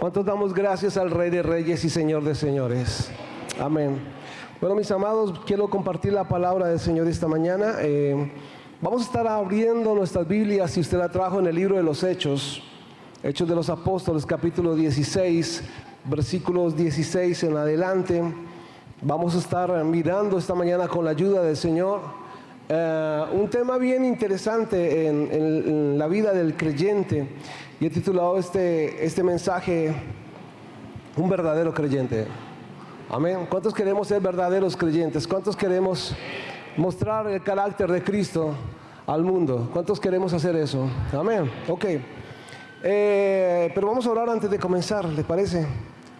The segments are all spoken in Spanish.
¿Cuántos damos gracias al Rey de Reyes y Señor de Señores? Amén. Bueno, mis amados, quiero compartir la palabra del Señor esta mañana. Vamos a estar abriendo nuestras Biblias, si usted la trajo, en el libro de los Hechos de los Apóstoles, capítulo 16, versículos 16 en adelante. Vamos a estar mirando esta mañana con la ayuda del Señor un tema bien interesante en la vida del creyente. Y he titulado este mensaje, Un verdadero creyente. Amén. ¿Cuántos queremos ser verdaderos creyentes? ¿Cuántos queremos mostrar el carácter de Cristo al mundo? ¿Cuántos queremos hacer eso? Amén. Ok. Pero vamos a orar antes de comenzar, ¿le parece?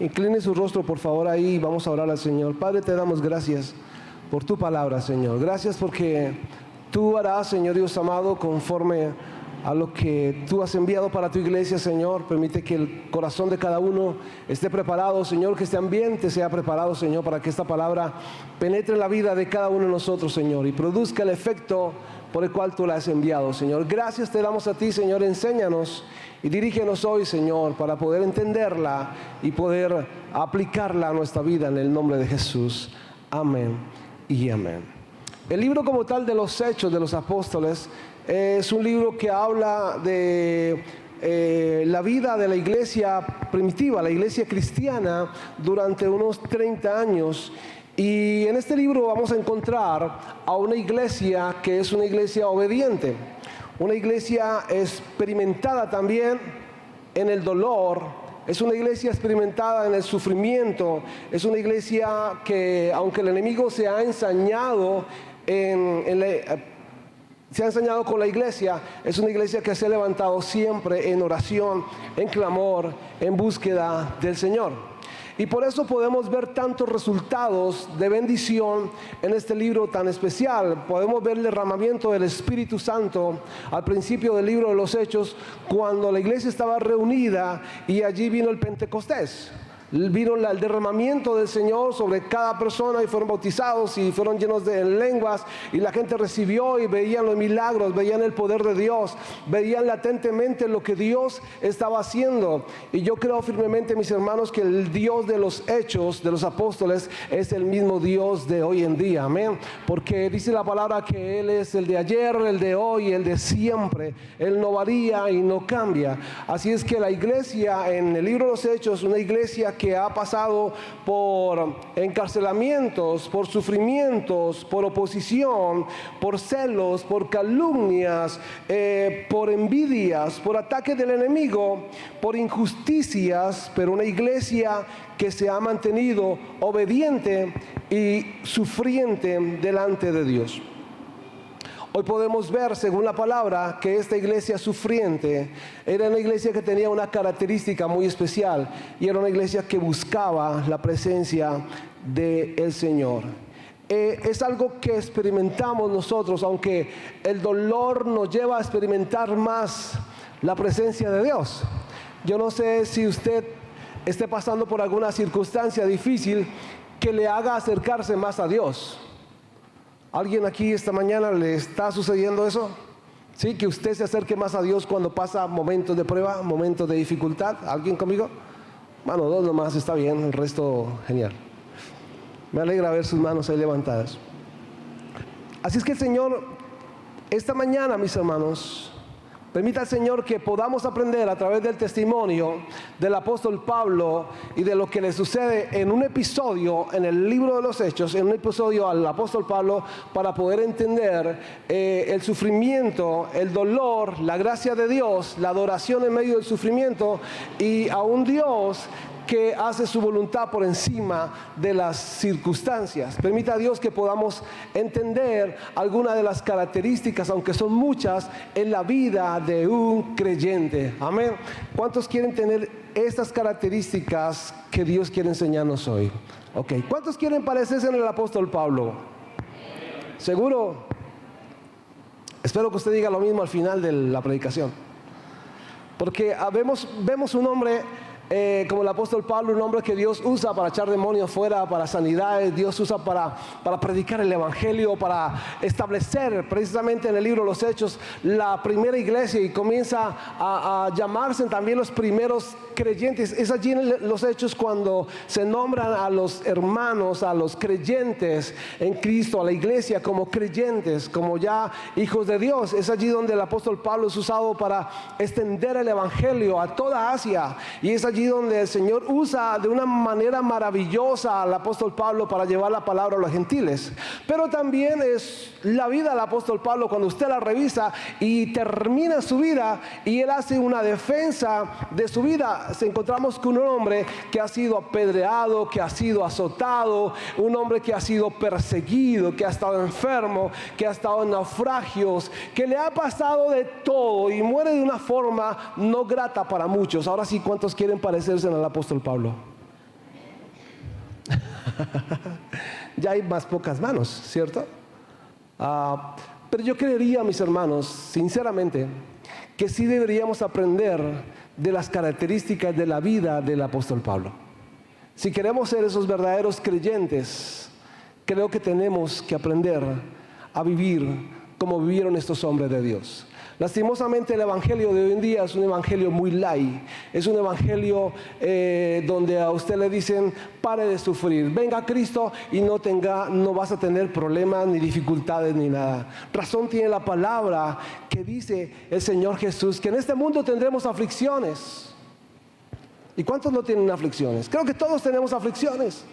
Incline su rostro, por favor, ahí. Vamos a orar al Señor. Padre, te damos gracias por tu palabra, Señor. Gracias porque tú harás, Señor Dios amado, conforme a lo que tú has enviado para tu iglesia, Señor. Permite que el corazón de cada uno esté preparado, Señor, que este ambiente sea preparado, Señor, para que esta palabra penetre en la vida de cada uno de nosotros, Señor, y produzca el efecto por el cual tú la has enviado, Señor. Gracias te damos a ti, Señor. Enséñanos y dirígenos hoy, Señor, para poder entenderla y poder aplicarla a nuestra vida en el nombre de Jesús. Amén y amén. El libro como tal de los Hechos de los Apóstoles es un libro que habla de la vida de la iglesia primitiva, la iglesia cristiana, durante unos 30 años. Y en este libro vamos a encontrar a una iglesia que es una iglesia obediente, una iglesia experimentada también en el dolor, es una iglesia experimentada en el sufrimiento, es una iglesia que, aunque el enemigo se ha ensañado con la iglesia, es una iglesia que se ha levantado siempre en oración, en clamor, en búsqueda del Señor. Y por eso podemos ver tantos resultados de bendición en este libro tan especial. Podemos ver el derramamiento del Espíritu Santo al principio del libro de los Hechos, cuando la iglesia estaba reunida y allí vino el Pentecostés. Vino el derramamiento del Señor sobre cada persona y fueron bautizados y fueron llenos de lenguas, y la gente recibió y veían los milagros, veían el poder de Dios, veían latentemente lo que Dios estaba haciendo. Y yo creo firmemente, mis hermanos, que el Dios de los Hechos de los Apóstoles es el mismo Dios de hoy en día. Amén. Porque dice la palabra que Él es el de ayer, el de hoy, el de siempre. Él no varía y no cambia. Así es que la iglesia en el libro de los Hechos, una iglesia que ha pasado por encarcelamientos, por sufrimientos, por oposición, por celos, por calumnias, por envidias, por ataques del enemigo, por injusticias, pero una iglesia que se ha mantenido obediente y sufriente delante de Dios. Hoy podemos ver, según la palabra, que esta iglesia sufriente era una iglesia que tenía una característica muy especial, y era una iglesia que buscaba la presencia del Señor. Es algo que experimentamos nosotros, aunque el dolor nos lleva a experimentar más la presencia de Dios. Yo no sé si usted esté pasando por alguna circunstancia difícil que le haga acercarse más a Dios. ¿Alguien aquí esta mañana le está sucediendo eso? ¿Sí? Que usted se acerque más a Dios cuando pasa momentos de prueba, momentos de dificultad. ¿Alguien conmigo? Bueno, dos nomás, está bien, el resto genial. Me alegra ver sus manos ahí levantadas. Así es que el Señor, esta mañana, mis hermanos, permita al Señor que podamos aprender a través del testimonio del apóstol Pablo y de lo que le sucede en un episodio en el libro de los Hechos, en un episodio al apóstol Pablo, para poder entender el sufrimiento, el dolor, la gracia de Dios, la adoración en medio del sufrimiento, y a un Dios que hace su voluntad por encima de las circunstancias. Permita a Dios que podamos entender algunas de las características, aunque son muchas, en la vida de un creyente. Amén. ¿Cuántos quieren tener estas características que Dios quiere enseñarnos hoy? Ok. ¿Cuántos quieren parecerse en el apóstol Pablo? ¿Seguro? Espero que usted diga lo mismo al final de la predicación. Porque vemos un hombre como el apóstol Pablo, un hombre que Dios usa para echar demonios fuera, para sanidades, Dios usa para predicar el evangelio, para establecer precisamente en el libro de los Hechos la primera iglesia, y comienza a llamarse también los primeros creyentes. Es allí en los Hechos cuando se nombran a los hermanos, a los creyentes en Cristo, a la iglesia como creyentes, como ya hijos de Dios. Es allí donde el apóstol Pablo es usado para extender el evangelio a toda Asia, y es allí donde el Señor usa de una manera maravillosa al apóstol Pablo para llevar la palabra a los gentiles. Pero también es la vida del apóstol Pablo, cuando usted la revisa y termina su vida y él hace una defensa de su vida. Encontramos con un hombre que ha sido apedreado, que ha sido azotado, un hombre que ha sido perseguido, que ha estado enfermo, que ha estado en naufragios, que le ha pasado de todo y muere de una forma no grata para muchos. Ahora sí, ¿cuántos quieren parecerse al apóstol Pablo? Ya hay más pocas manos, ¿cierto? Pero yo creería, mis hermanos, sinceramente, que sí deberíamos aprender de las características de la vida del apóstol Pablo. Si queremos ser esos verdaderos creyentes, creo que tenemos que aprender a vivir como vivieron estos hombres de Dios. Lastimosamente el evangelio de hoy en día es un evangelio muy light, es un evangelio donde a usted le dicen pare de sufrir, venga a Cristo y no vas a tener problemas ni dificultades ni nada. Razón tiene la palabra que dice el Señor Jesús, que en este mundo tendremos aflicciones. ¿Y cuántos no tienen aflicciones? Creo que todos tenemos aflicciones,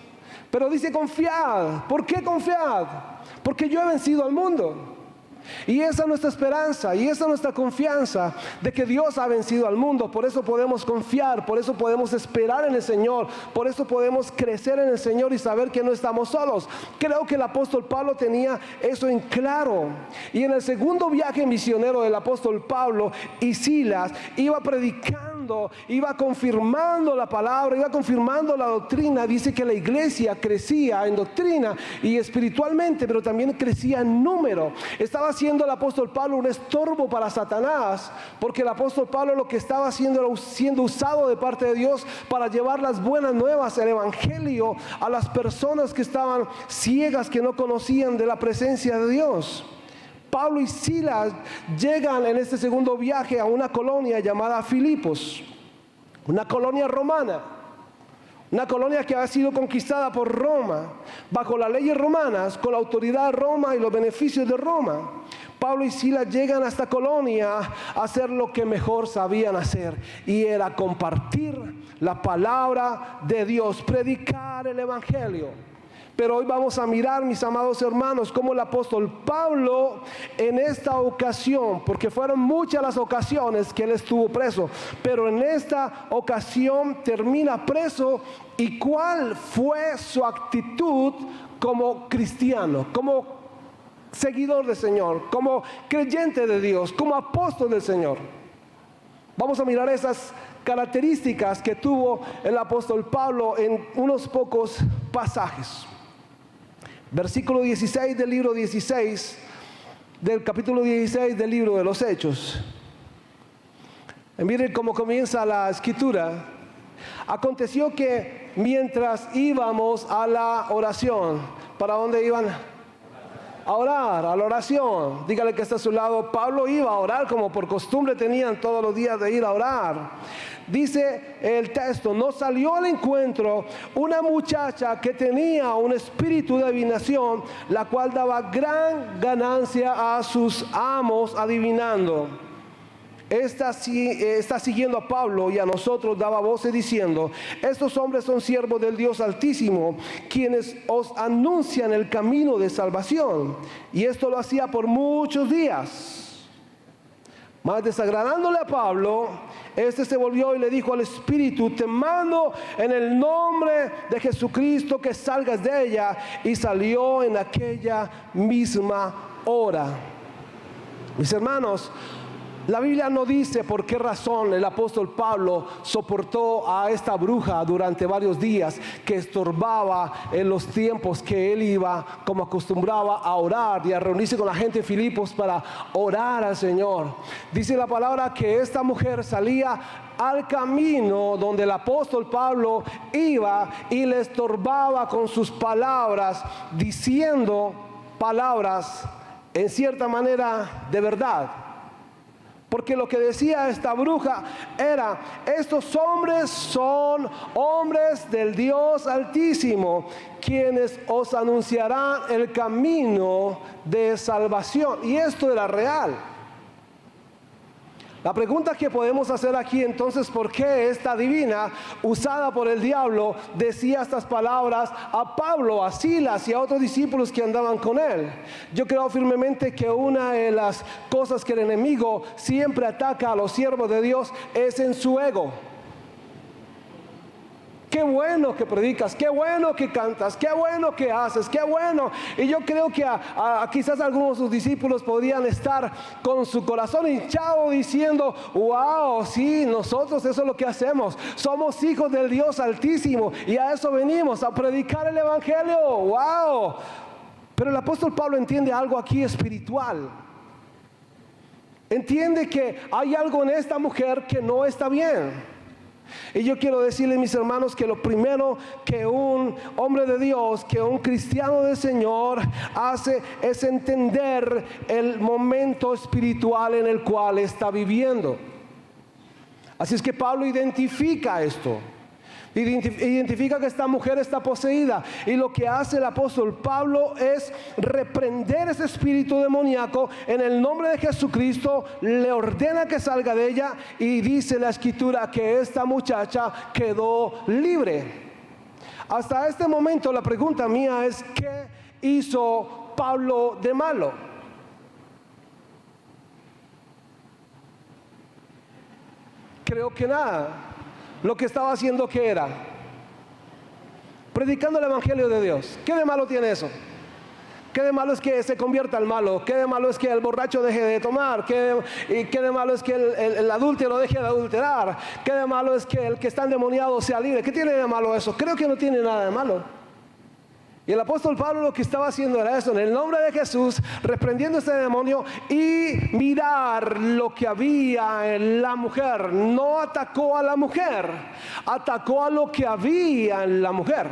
pero dice confiad. ¿Por qué confiad? Porque yo he vencido al mundo. Y esa es nuestra esperanza, y esa es nuestra confianza de que Dios ha vencido al mundo. Por eso podemos confiar, por eso podemos esperar en el Señor, por eso podemos crecer en el Señor y saber que no estamos solos. Creo que el apóstol Pablo tenía eso en claro. Y en el segundo viaje misionero del apóstol Pablo y Silas, iba predicando, iba confirmando la palabra, iba confirmando la doctrina. Dice que la iglesia crecía en doctrina y espiritualmente, pero también crecía en número. Estaba siendo el apóstol Pablo un estorbo para Satanás, porque el apóstol Pablo lo que estaba haciendo era siendo usado de parte de Dios para llevar las buenas nuevas, el evangelio, a las personas que estaban ciegas, que no conocían de la presencia de Dios. Pablo y Silas llegan en este segundo viaje a una colonia llamada Filipos, una colonia romana. Una colonia que ha sido conquistada por Roma, bajo las leyes romanas, con la autoridad de Roma y los beneficios de Roma. Pablo y Silas llegan a esta colonia a hacer lo que mejor sabían hacer, y era compartir la palabra de Dios, predicar el evangelio. Pero hoy vamos a mirar, mis amados hermanos, cómo el apóstol Pablo en esta ocasión, porque fueron muchas las ocasiones que él estuvo preso, pero en esta ocasión termina preso. ¿Y cuál fue su actitud como cristiano, como seguidor del Señor, como creyente de Dios, como apóstol del Señor? Vamos a mirar esas características que tuvo el apóstol Pablo en unos pocos pasajes. Versículo 16 del libro 16, del capítulo 16 del libro de los Hechos. Miren cómo comienza la escritura. Aconteció que mientras íbamos a la oración, ¿para dónde iban? A orar, a la oración. Dígale que está a su lado. Pablo iba a orar como por costumbre tenían todos los días de ir a orar. Dice el texto, nos salió al encuentro una muchacha que tenía un espíritu de adivinación, la cual daba gran ganancia a sus amos adivinando. Esta está siguiendo a Pablo y a nosotros daba voces diciendo, estos hombres son siervos del Dios Altísimo, quienes os anuncian el camino de salvación. Y esto lo hacía por muchos días. Mas desagradándole a Pablo, este se volvió y le dijo al espíritu, te mando en el nombre de Jesucristo que salgas de ella. Y salió en aquella misma hora. Mis hermanos, la Biblia no dice por qué razón el apóstol Pablo soportó a esta bruja durante varios días que estorbaba en los tiempos que él iba, como acostumbraba, a orar y a reunirse con la gente de Filipos para orar al Señor. Dice la palabra que esta mujer salía al camino donde el apóstol Pablo iba y le estorbaba con sus palabras, diciendo palabras en cierta manera de verdad. Porque lo que decía esta bruja era: estos hombres son hombres del Dios Altísimo, quienes os anunciarán el camino de salvación. Y esto era real. La pregunta que podemos hacer aquí entonces: ¿por qué esta divina, usada por el diablo, decía estas palabras a Pablo, a Silas y a otros discípulos que andaban con él? Yo creo firmemente que una de las cosas que el enemigo siempre ataca a los siervos de Dios es en su ego. Qué bueno que predicas, qué bueno que cantas, qué bueno que haces, qué bueno. Y yo creo que quizás algunos de sus discípulos podrían estar con su corazón hinchado diciendo: wow, sí, nosotros eso es lo que hacemos. Somos hijos del Dios Altísimo y a eso venimos, a predicar el Evangelio. Wow. Pero el apóstol Pablo entiende algo aquí espiritual. Entiende que hay algo en esta mujer que no está bien. Y yo quiero decirles, mis hermanos, que lo primero que un hombre de Dios, que un cristiano del Señor hace es entender el momento espiritual en el cual está viviendo. Así es que Pablo identifica esto. Identifica que esta mujer está poseída, y lo que hace el apóstol Pablo es reprender ese espíritu demoníaco en el nombre de Jesucristo. Le ordena que salga de ella, y dice la escritura que esta muchacha quedó libre. Hasta este momento la pregunta mía es: ¿qué hizo Pablo de malo? Creo que nada. Lo que estaba haciendo, ¿qué era? Predicando el Evangelio de Dios. ¿Qué de malo tiene eso? ¿Qué de malo es que se convierta al malo? ¿Qué de malo es que el borracho deje de tomar? ¿Qué de malo es que el adúltero deje de adulterar? ¿Qué de malo es que el que está endemoniado sea libre? ¿Qué tiene de malo eso? Creo que no tiene nada de malo. Y el apóstol Pablo lo que estaba haciendo era eso: en el nombre de Jesús, reprendiendo este demonio, y mirar lo que había en la mujer. No atacó a la mujer, atacó a lo que había en la mujer.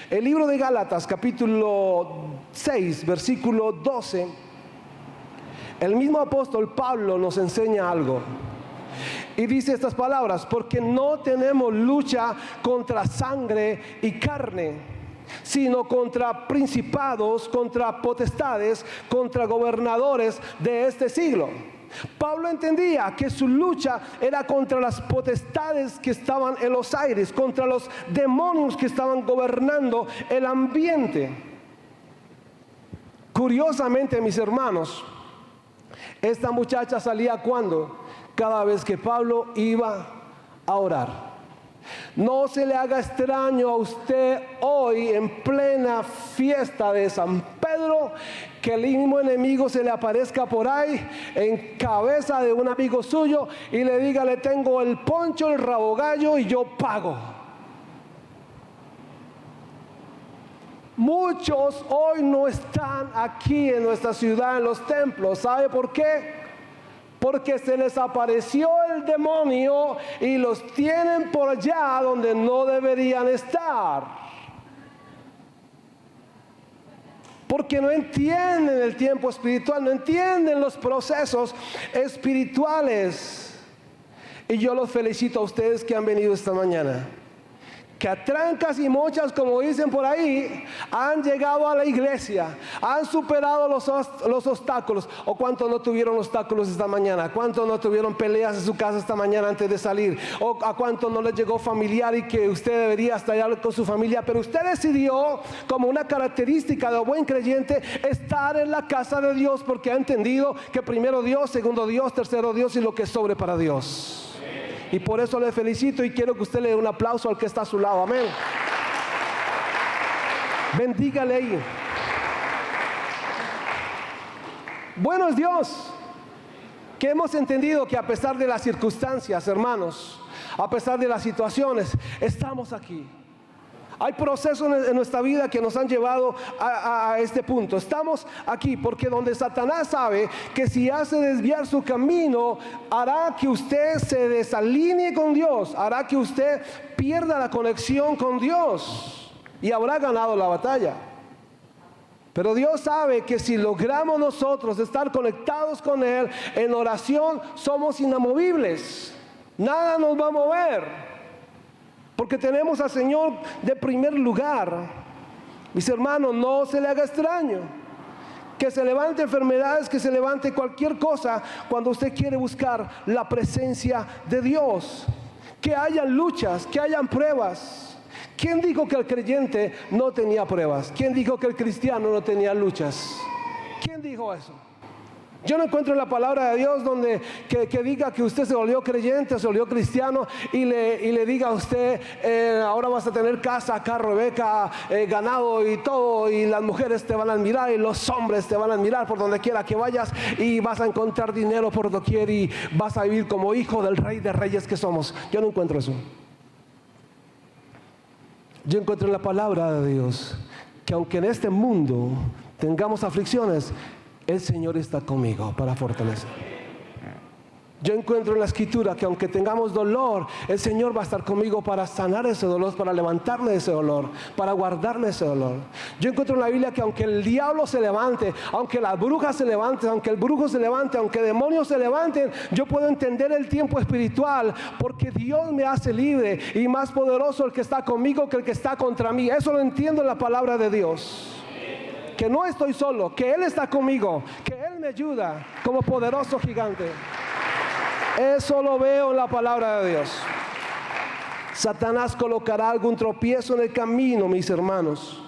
El libro de Gálatas, capítulo 6, versículo 12, el mismo apóstol Pablo nos enseña algo. Y dice estas palabras: porque no tenemos lucha contra sangre y carne, sino contra principados, contra potestades, contra gobernadores de este siglo. Pablo entendía que su lucha era contra las potestades que estaban en los aires, contra los demonios que estaban gobernando el ambiente. Curiosamente, mis hermanos, esta muchacha salía ¿cuándo? Cada vez que Pablo iba a orar. No se le haga extraño a usted hoy, en plena fiesta de San Pedro, que el mismo enemigo se le aparezca por ahí en cabeza de un amigo suyo y le diga: le tengo el poncho, el rabo gallo y yo pago. Muchos hoy no están aquí en nuestra ciudad, en los templos. ¿Sabe por qué? Porque se les apareció el demonio y los tienen por allá donde no deberían estar. Porque no entienden el tiempo espiritual, no entienden los procesos espirituales. Y yo los felicito a ustedes que han venido esta mañana, que a trancas y mochas, como dicen por ahí, han llegado a la iglesia, han superado los obstáculos. ¿O cuántos no tuvieron obstáculos esta mañana? ¿Cuántos no tuvieron peleas en su casa esta mañana antes de salir? ¿O a cuántos no les llegó familiar y que usted debería estar con su familia, pero usted decidió, como una característica de buen creyente, estar en la casa de Dios, porque ha entendido que primero Dios, segundo Dios, tercero Dios y lo que sobre para Dios? Y por eso le felicito y quiero que usted le dé un aplauso al que está a su lado. Amén. Bendígale ahí. Bueno es Dios, que hemos entendido que a pesar de las circunstancias, hermanos, a pesar de las situaciones, estamos aquí. Hay procesos en nuestra vida que nos han llevado a este punto. Estamos aquí porque donde Satanás sabe que si hace desviar su camino, hará que usted se desalinee con Dios, hará que usted pierda la conexión con Dios y habrá ganado la batalla. Pero Dios sabe que si logramos nosotros estar conectados con Él en oración, somos inamovibles. Nada nos va a mover. Porque tenemos al Señor de primer lugar. Mis hermanos, no se le haga extraño que se levante enfermedades, que se levante cualquier cosa cuando usted quiere buscar la presencia de Dios. Que hayan luchas, que hayan pruebas. ¿Quién dijo que el creyente no tenía pruebas? ¿Quién dijo que el cristiano no tenía luchas? ¿Quién dijo eso? Yo no encuentro en la palabra de Dios donde que diga que usted se volvió creyente, se volvió cristiano y le diga a usted, ahora vas a tener casa, carro, beca, ganado y todo, y las mujeres te van a admirar y los hombres te van a admirar por donde quiera que vayas, y vas a encontrar dinero por doquier y vas a vivir como hijo del Rey de Reyes que somos. Yo no encuentro eso. Yo encuentro en la palabra de Dios que aunque en este mundo tengamos aflicciones, el Señor está conmigo para fortalecer. Yo encuentro en la Escritura que aunque tengamos dolor, el Señor va a estar conmigo para sanar ese dolor, para levantarme de ese dolor, para guardarme ese dolor. Yo encuentro en la Biblia que aunque el diablo se levante, aunque las brujas se levanten, aunque el brujo se levante, aunque demonios se levanten, yo puedo entender el tiempo espiritual porque Dios me hace libre y más poderoso el que está conmigo que el que está contra mí. Eso lo entiendo en la palabra de Dios. Que no estoy solo, que Él está conmigo, que Él me ayuda como poderoso gigante. Eso lo veo en la palabra de Dios. Satanás colocará algún tropiezo en el camino, mis hermanos,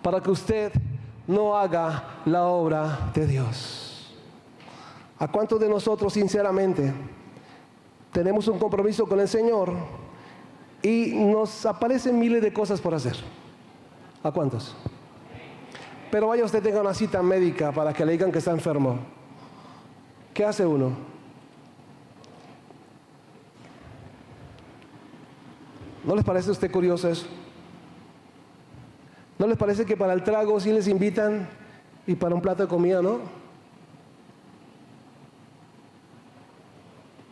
para que usted no haga la obra de Dios. ¿A cuántos de nosotros sinceramente tenemos un compromiso con el Señor y nos aparecen miles de cosas por hacer? ¿A cuántos? Pero vaya usted tenga una cita médica para que le digan que está enfermo. ¿Qué hace uno? ¿No les parece a usted curioso eso? ¿No les parece que para el trago sí les invitan y para un plato de comida no?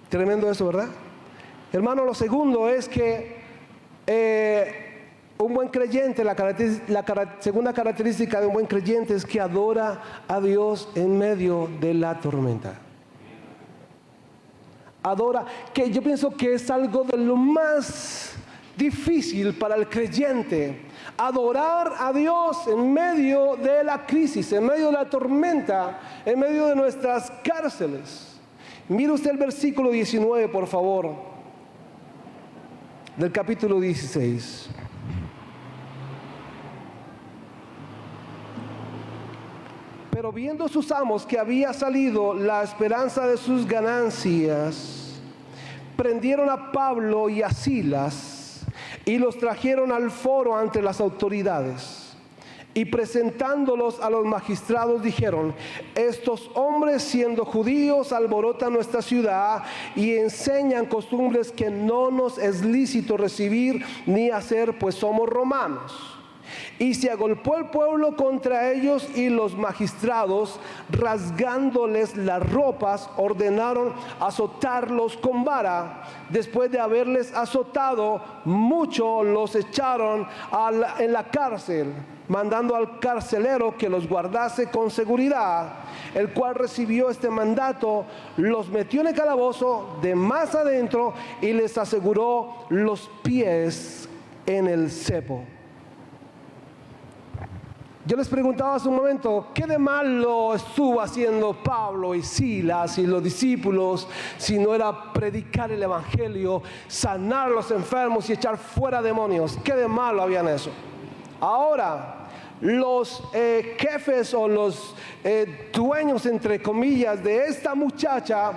Tremendo eso, ¿verdad? Hermano, lo segundo es que un buen creyente, la segunda característica de un buen creyente es que adora a Dios en medio de la tormenta. Adora, que yo pienso que es algo de lo más difícil para el creyente. Adorar a Dios en medio de la crisis, en medio de la tormenta, en medio de nuestras cárceles. Mire usted el versículo 19, por favor, del capítulo 16. Pero viendo sus amos que había salido la esperanza de sus ganancias, prendieron a Pablo y a Silas y los trajeron al foro ante las autoridades. Y presentándolos a los magistrados dijeron: estos hombres, siendo judíos, alborotan nuestra ciudad y enseñan costumbres que no nos es lícito recibir ni hacer, pues somos romanos. Y se agolpó el pueblo contra ellos, y los magistrados, rasgándoles las ropas, ordenaron azotarlos con vara. Después de haberles azotado mucho, los echaron en la cárcel, mandando al carcelero que los guardase con seguridad, el cual recibió este mandato, los metió en el calabozo de más adentro y les aseguró los pies en el cepo. Yo les preguntaba hace un momento, ¿qué de malo estuvo haciendo Pablo y Silas y los discípulos si no era predicar el evangelio, sanar a los enfermos y echar fuera demonios? ¿Qué de malo había en eso? Ahora, los jefes o los dueños, entre comillas, de esta muchacha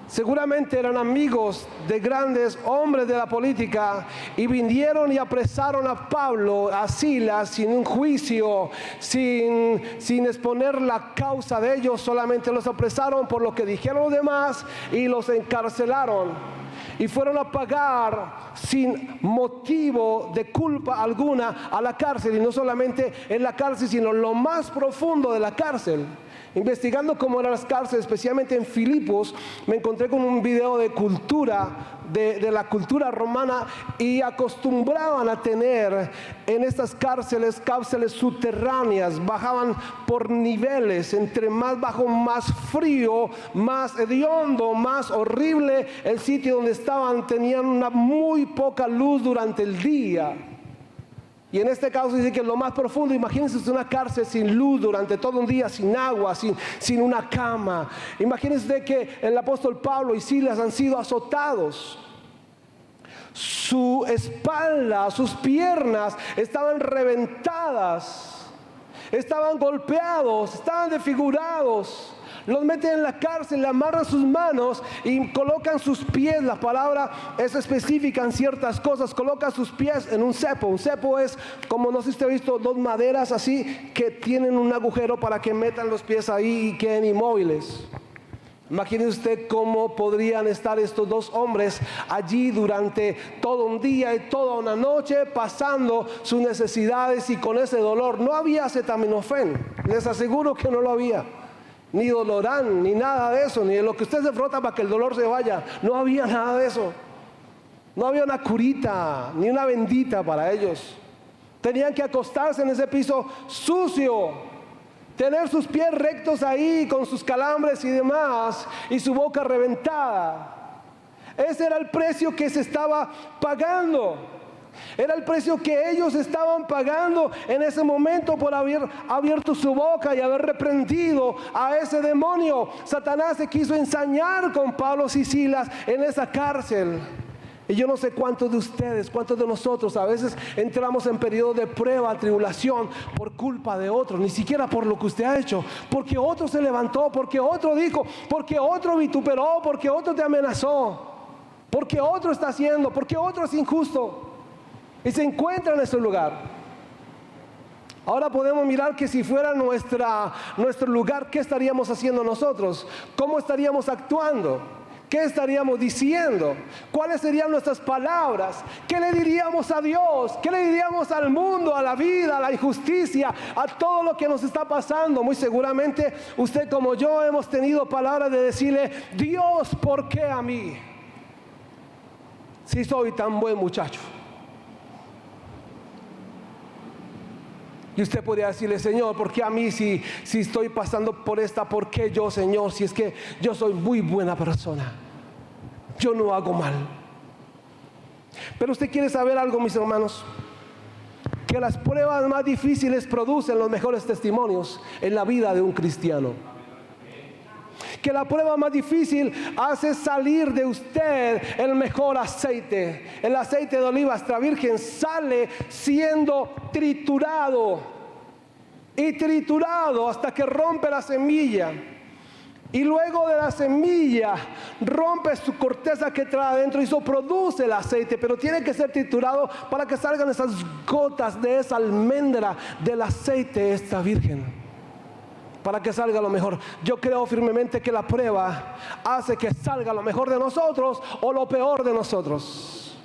seguramente eran amigos de grandes hombres de la política y vinieron y apresaron a Pablo, a Silas, sin un juicio, sin exponer la causa de ellos. Solamente los apresaron por lo que dijeron los demás y los encarcelaron. y fueron a pagar sin motivo de culpa alguna a la cárcel, y no solamente en la cárcel, sino lo más profundo de la cárcel. Investigando cómo eran las cárceles, especialmente en Filipos, me encontré con un video de cultura, de la cultura romana, y acostumbraban a tener en estas cárceles subterráneas. Bajaban por niveles, entre más bajo, más frío, más hediondo, más horrible el sitio donde estaban. Tenían una muy poca luz durante el día. Y en este caso dice que lo más profundo, imagínense una cárcel sin luz durante todo un día, sin agua, sin una cama. Imagínense que el apóstol Pablo y Silas han sido azotados. Su espalda, sus piernas estaban reventadas, estaban golpeados, estaban desfigurados. Los meten en la cárcel, le amarran sus manos y colocan sus pies. La palabra es específica en ciertas cosas. Colocan sus pies en un cepo. Un cepo es, como no sé si usted ha visto, dos maderas así que tienen un agujero para que metan los pies ahí y queden inmóviles. Imagínese usted cómo podrían estar estos dos hombres allí durante todo un día y toda una noche pasando sus necesidades y con ese dolor. No había acetaminofén, les aseguro que no lo había. Ni Dolorán, ni nada de eso, ni de lo que usted se frota para que el dolor se vaya. No había nada de eso. No había una curita, ni una bendita para ellos. Tenían que acostarse en ese piso sucio, tener sus pies rectos ahí con sus calambres y demás, y su boca reventada. Ese era el precio que se estaba pagando. Era el precio que ellos estaban pagando en ese momento por haber abierto su boca y haber reprendido a ese demonio. Satanás se quiso ensañar con Pablo y Silas en esa cárcel. Y yo no sé cuántos de ustedes, cuántos de nosotros a veces entramos en periodo de prueba, tribulación, por culpa de otro, ni siquiera por lo que usted ha hecho, porque otro se levantó, porque otro dijo, porque otro vituperó, porque otro te amenazó, porque otro está haciendo, porque otro es injusto. Y se encuentra en ese lugar. Ahora podemos mirar que si fuera nuestro lugar, ¿qué estaríamos haciendo nosotros? ¿Cómo estaríamos actuando? ¿Qué estaríamos diciendo? ¿Cuáles serían nuestras palabras? ¿Qué le diríamos a Dios? ¿Qué le diríamos al mundo, a la vida, a la injusticia, a todo lo que nos está pasando? Muy seguramente usted como yo hemos tenido palabras de decirle: Dios, ¿por qué a mí? Si soy tan buen muchacho. Y usted podría decirle: Señor, ¿por qué a mí si estoy pasando por esta? ¿Por qué yo, Señor? Si es que yo soy muy buena persona, yo no hago mal. Pero usted quiere saber algo, mis hermanos, que las pruebas más difíciles producen los mejores testimonios en la vida de un cristiano. Que la prueba más difícil hace salir de usted el mejor aceite. El aceite de oliva extra virgen sale siendo triturado y triturado hasta que rompe la semilla. Y luego de la semilla rompe su corteza que trae adentro y eso produce el aceite, pero tiene que ser triturado para que salgan esas gotas de esa almendra del aceite extra virgen. Para que salga lo mejor. Yo creo firmemente que la prueba hace que salga lo mejor de nosotros o lo peor de nosotros.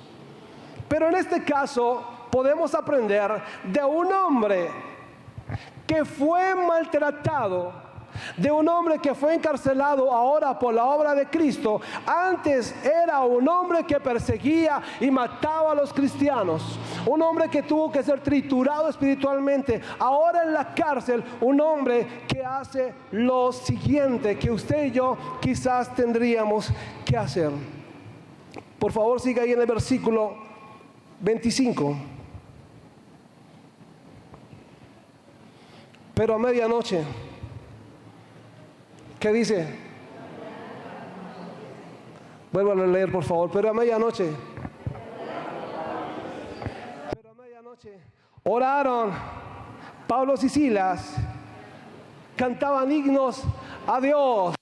Pero en este caso podemos aprender de un hombre que fue maltratado, de un hombre que fue encarcelado ahora por la obra de Cristo. Antes era un hombre que perseguía y mataba a los cristianos, un hombre que tuvo que ser triturado espiritualmente. Ahora en la cárcel, un hombre que hace lo siguiente que usted y yo quizás tendríamos que hacer. Por favor, siga ahí en el versículo 25. Pero a medianoche, ¿qué dice? Vuelvan a leer, por favor. Pero a medianoche oraron Pablo y Silas, cantaban himnos a Dios.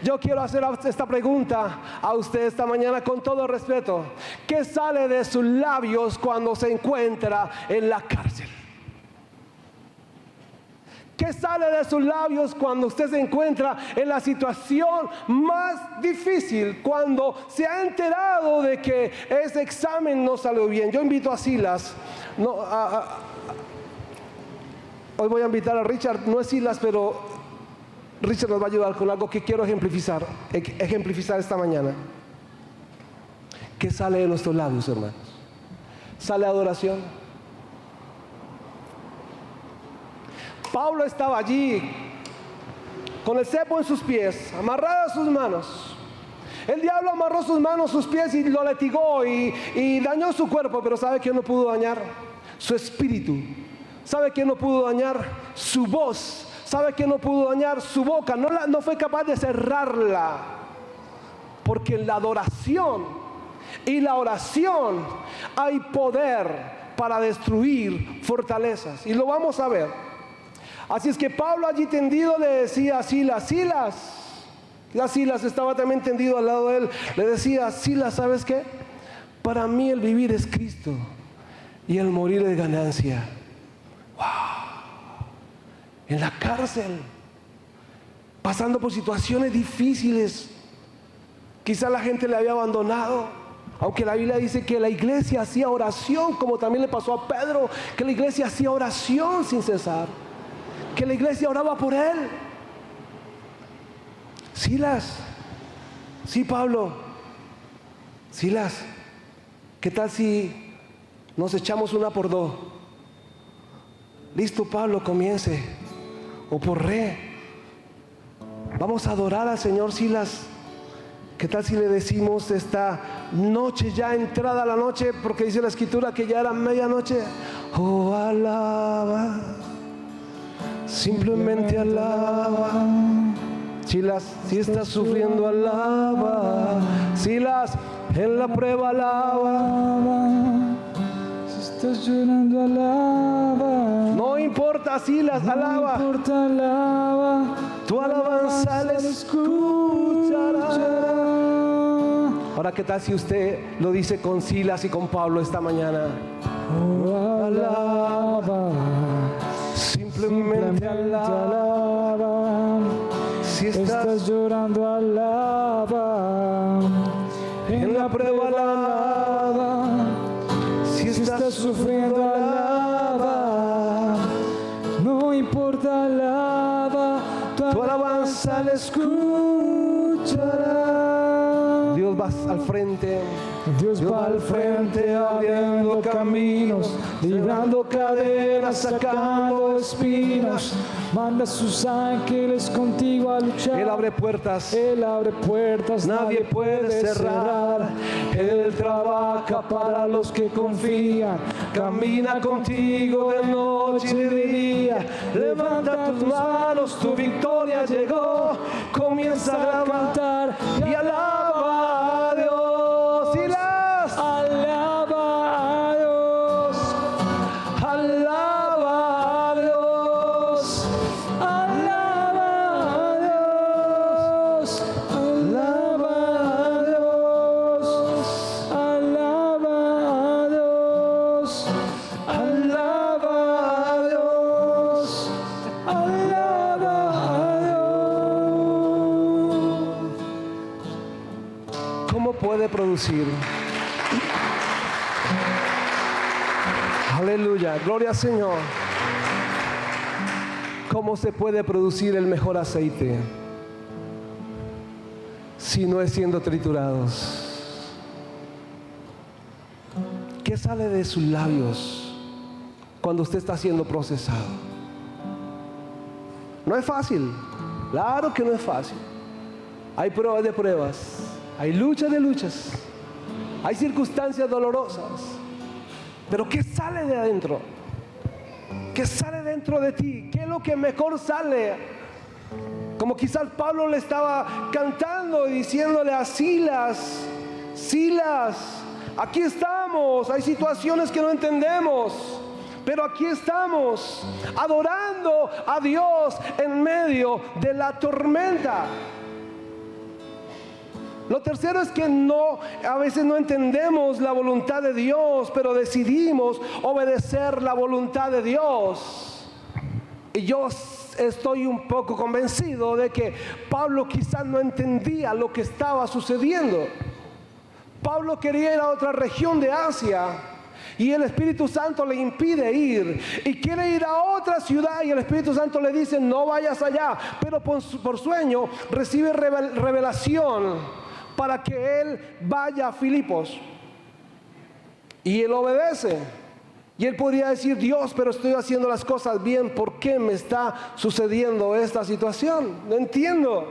Yo quiero hacer esta pregunta a usted esta mañana con todo respeto. ¿Qué sale de sus labios cuando se encuentra en la cárcel? ¿Qué sale de sus labios cuando usted se encuentra en la situación más difícil? Cuando se ha enterado de que ese examen no salió bien. Yo invito a Silas. Hoy voy a invitar a Richard. No es Silas, pero Richard nos va a ayudar con algo que quiero ejemplificar esta mañana. ¿Qué sale de nuestros labios, hermanos? ¿Sale adoración? Pablo estaba allí con el cepo en sus pies, amarradas sus manos. El diablo amarró sus manos, sus pies y lo latigó y dañó su cuerpo. Pero ¿sabe quién no pudo dañar? Su espíritu. ¿Sabe quién no pudo dañar? Su voz. ¿Sabe quién no pudo dañar? Su boca. No fue capaz de cerrarla. Porque en la adoración y la oración hay poder para destruir fortalezas. Y lo vamos a ver. Así es que Pablo allí tendido le decía a Silas, ya Silas estaba también tendido al lado de él, le decía, Silas, ¿sabes qué? Para mí el vivir es Cristo y el morir es ganancia. ¡Wow! En la cárcel, pasando por situaciones difíciles, quizá la gente le había abandonado, aunque la Biblia dice que la iglesia hacía oración, como también le pasó a Pedro, que la iglesia hacía oración sin cesar, que la iglesia oraba por él. Silas, sí, Pablo, Silas, ¿qué tal si nos echamos una por dos? Listo, Pablo, comience. O por re. Vamos a adorar al Señor, Silas. ¿Qué tal si le decimos esta noche, ya entrada la noche, porque dice la escritura que ya era medianoche? Oh, alaba, simplemente alaba. Silas, si estás sufriendo, alaba. Silas, en la prueba, alaba. Si estás llorando, alaba. No importa, Silas, alaba. No importa, alaba. Tu alabanza le escuchará. Ahora, ¿qué tal si usted lo dice con Silas y con Pablo esta mañana? Oh, alaba. Simplemente alaba. Si estás llorando, alaba. En la prueba, alaba. Si estás sufriendo, alaba. No importa, alaba. Tu alabanza le escuchará. Dios va al frente. Dios va al frente abriendo caminos, librando cadenas, sacando espinas. Manda a sus ángeles contigo a luchar. Él abre puertas. Él abre puertas, Nadie puede cerrar. Él trabaja para los que confían. Camina contigo de noche y de día. Levanta tus manos, tu victoria llegó. Comienza a cantar y alaba a Dios. Silas, alaba a Dios, alaba a Dios, alaba a Dios, alaba a Dios, alaba a Dios, alaba a Dios, alaba a Dios. ¿Cómo puede producir? Aleluya, gloria al Señor. ¿Cómo se puede producir el mejor aceite si no es siendo triturados? ¿Qué sale de sus labios cuando usted está siendo procesado? No es fácil, claro que no es fácil. Hay pruebas de pruebas, hay luchas de luchas, hay circunstancias dolorosas. Pero ¿qué sale de adentro? ¿Qué sale dentro de ti? ¿Qué es lo que mejor sale? Como quizás Pablo le estaba cantando y diciéndole a Silas, Silas, aquí estamos, hay situaciones que no entendemos, pero aquí estamos adorando a Dios en medio de la tormenta. Lo tercero es que a veces no entendemos la voluntad de Dios, pero decidimos obedecer la voluntad de Dios. Y yo estoy un poco convencido de que Pablo quizás no entendía lo que estaba sucediendo. Pablo quería ir a otra región de Asia y el Espíritu Santo le impide ir. Y quiere ir a otra ciudad y el Espíritu Santo le dice, no vayas allá. Pero por sueño recibe revelación para que él vaya a Filipos. Y él obedece. Y él podría decir, Dios, pero estoy haciendo las cosas bien, ¿por qué me está sucediendo esta situación? No entiendo.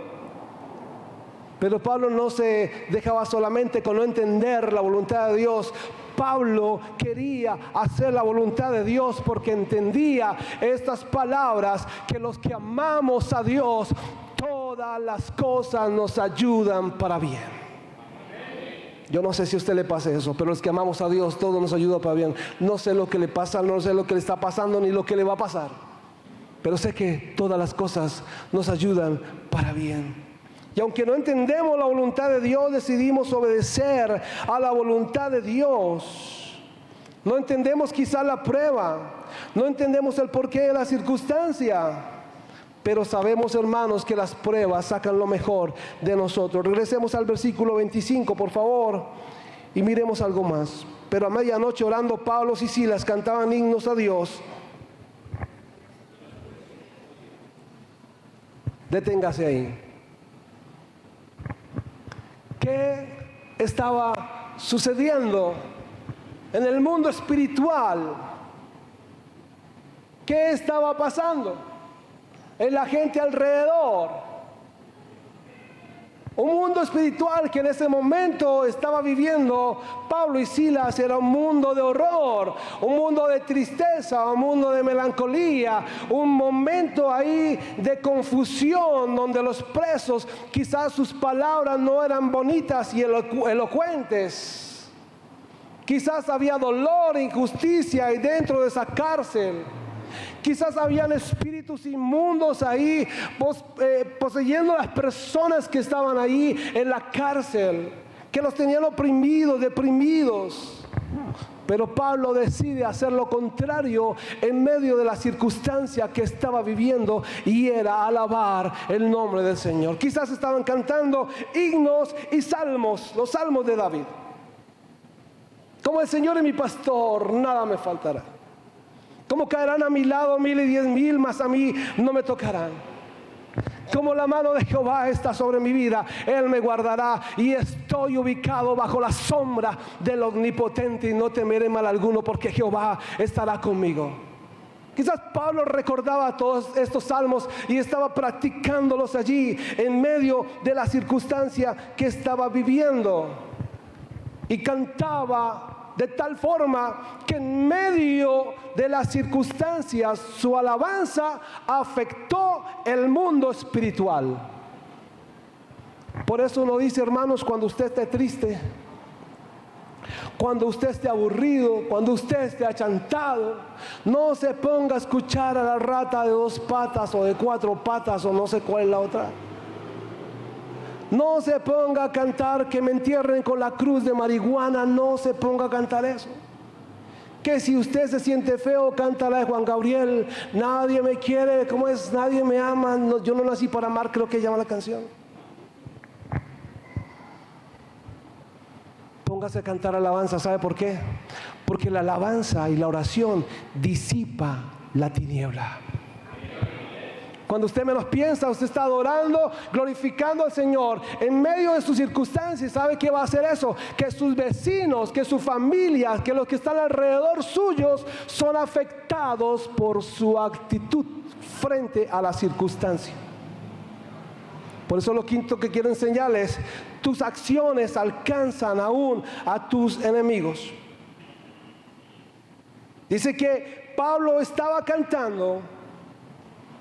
Pero Pablo no se dejaba solamente con no entender la voluntad de Dios. Pablo quería hacer la voluntad de Dios porque entendía estas palabras, que los que amamos a Dios, todas las cosas nos ayudan para bien. Yo no sé si a usted le pasa eso, pero los que amamos a Dios, todo nos ayuda para bien. No sé lo que le pasa, no sé lo que le está pasando, ni lo que le va a pasar. Pero sé que todas las cosas nos ayudan para bien. Y aunque no entendemos la voluntad de Dios, decidimos obedecer a la voluntad de Dios. No entendemos quizá la prueba, no entendemos el porqué de la circunstancia. Pero sabemos, hermanos, que las pruebas sacan lo mejor de nosotros. Regresemos al versículo 25, por favor, y miremos algo más. Pero a medianoche, orando, Pablo y Silas cantaban himnos a Dios. Deténgase ahí. ¿Qué estaba sucediendo en el mundo espiritual? ¿Qué estaba pasando en la gente alrededor? Un mundo espiritual que en ese momento estaba viviendo Pablo y Silas era un mundo de horror, un mundo de tristeza, un mundo de melancolía, un momento ahí de confusión donde los presos quizás sus palabras no eran bonitas y elocuentes. Quizás había dolor e injusticia ahí dentro de esa cárcel. Quizás habían espíritus inmundos ahí poseyendo a las personas que estaban ahí en la cárcel, que los tenían oprimidos, deprimidos. Pero Pablo decide hacer lo contrario en medio de la circunstancia que estaba viviendo, y era alabar el nombre del Señor. Quizás estaban cantando himnos y salmos, los salmos de David. Como el Señor es mi pastor, nada me faltará. Como caerán a mi lado 1000 y 10,000, mas a mí no me tocarán. Como la mano de Jehová está sobre mi vida, Él me guardará, y estoy ubicado bajo la sombra del Omnipotente, y no temeré mal alguno, porque Jehová estará conmigo. Quizás Pablo recordaba todos estos salmos y estaba practicándolos allí en medio de la circunstancia que estaba viviendo, y cantaba de tal forma que en medio de las circunstancias su alabanza afectó el mundo espiritual. Por eso uno dice, hermanos, cuando usted esté triste, cuando usted esté aburrido, cuando usted esté achantado, no se ponga a escuchar a la rata de 2 patas o de 4 patas o no sé cuál es la otra. No se ponga a cantar que me entierren con la cruz de marihuana, no se ponga a cantar eso. Que si usted se siente feo, canta la de Juan Gabriel, nadie me quiere, ¿cómo es? Nadie me ama, no, yo no nací para amar, creo que llama la canción. Póngase a cantar alabanza, ¿sabe por qué? Porque la alabanza y la oración disipa la tiniebla. Cuando usted menos piensa, usted está adorando, glorificando al Señor en medio de sus circunstancias. ¿Sabe qué va a hacer eso? Que sus vecinos, que su familia, que los que están alrededor suyos son afectados por su actitud frente a la circunstancia. Por eso lo quinto que quiero enseñarles: tus acciones alcanzan aún a tus enemigos. Dice que Pablo estaba cantando